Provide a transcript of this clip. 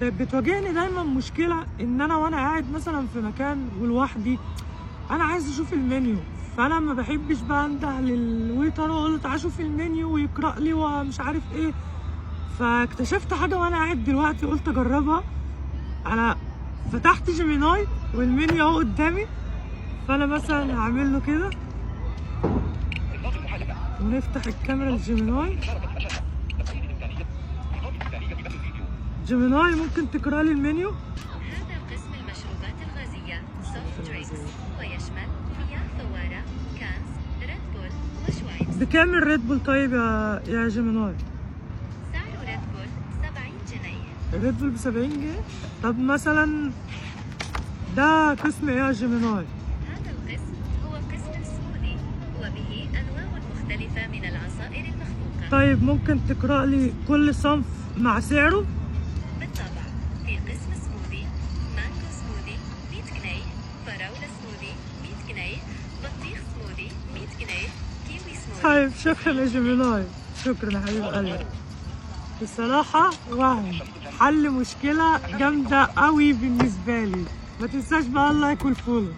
كانت بتواجهني دايما مشكله ان انا وانا قاعد مثلا في مكان ولوحدي انا عايز اشوف المنيو، فانا ما بحبش بقى انده للويتر واقول له تعالى شوف المنيو ويقرا لي ومش عارف ايه. فاكتشفت حاجه وانا قاعد دلوقتي قلت اجربها. انا فتحت جيميناي والمنيو اهو قدامي، فانا مثلا هعمل له كده ونفتح الكاميرا الجيميناي. جيميناي ممكن تقرا لي المنيو. هذا قسم المشروبات الغازية سوفت درينكس ويشمل مياه فوارة، كانز، ريد بول وشويبس. بكام الريد بول طيب يا جيميناي؟ سعر ريد بول 70 جنيه. الريد بول ب70 جنيه؟ طب مثلا ده قسم ايه يا جيميناي؟ هذا القسم هو قسم السموذي وبه أنواع مختلفة من العصائر المخفوقة. طيب ممكن تقرأ لي كل صنف مع سعره؟ بالطبع. في قسم سموذي مانجو سموذي 100 جنيه، فراولة سموذي 100 جنيه، بطيخ سموذي 100 جنيه، كيوي سموذي. طيب شكرا يا جيميناي، شكرا يا حبيب قلبي. بصراحة وهم حل مشكلة جامدة قوي بالنسبة لي. ما تنساش بقى اللايك والفولو.